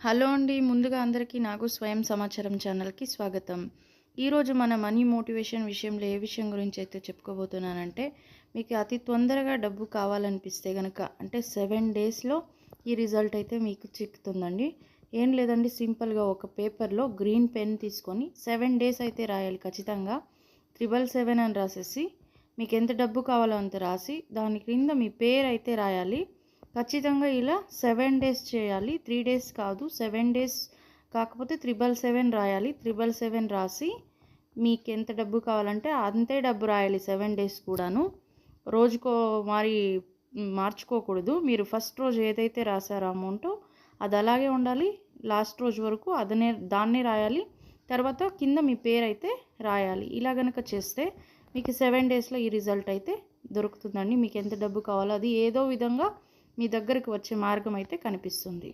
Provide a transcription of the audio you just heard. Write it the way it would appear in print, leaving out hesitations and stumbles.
Hello అండి. ముందుగా అందరికీ నాగు స్వయం సమాచారం ఛానల్‌కి స్వాగతం. ఈరోజు మన మనీ మోటివేషన్ విషయంలో ఏ విషయం గురించి అయితే చెప్పుకోబోతున్నానంటే, మీకు అతి తొందరగా డబ్బు కావాలనిపిస్తే గనక అంటే 7 డేస్‌లో ఈ రిజల్ట్ అయితే మీకు చిక్కుతుందండి. ఏం లేదండి, సింపుల్‌గా ఒక పేపర్‌లో గ్రీన్ పెన్ తీసుకొని 7 డేస్ అయితే రాయాలి ఖచ్చితంగా. 777 అని రాసేసి మీకు ఎంత డబ్బు కావాలో అంత రాసి దాని క్రింద మీ పేరు అయితే రాయాలి. ఖచ్చితంగా ఇలా 7 డేస్ చేయాలి. 3 డేస్ కాదు, 7 డేస్ కాకపోతే 777 రాయాలి. 777 రాసి మీకెంత డబ్బు కావాలంటే అంతే డబ్బు రాయాలి 7 డేస్ కూడాను. రోజుకో మరి మార్చుకోకూడదు. మీరు ఫస్ట్ రోజు ఏదైతే రాసారో అమౌంట్ అది అలాగే ఉండాలి. లాస్ట్ రోజు వరకు దాన్నే రాయాలి. తర్వాత కింద మీ పేరైతే రాయాలి. ఇలా గనక చేస్తే మీకు 7 డేస్‌లో ఈ రిజల్ట్ అయితే దొరుకుతుందండి. మీకు ఎంత డబ్బు కావాలో అది ఏదో విధంగా మీ దగ్గరికి వచ్చే మార్గం అయితే కనిపిస్తుంది.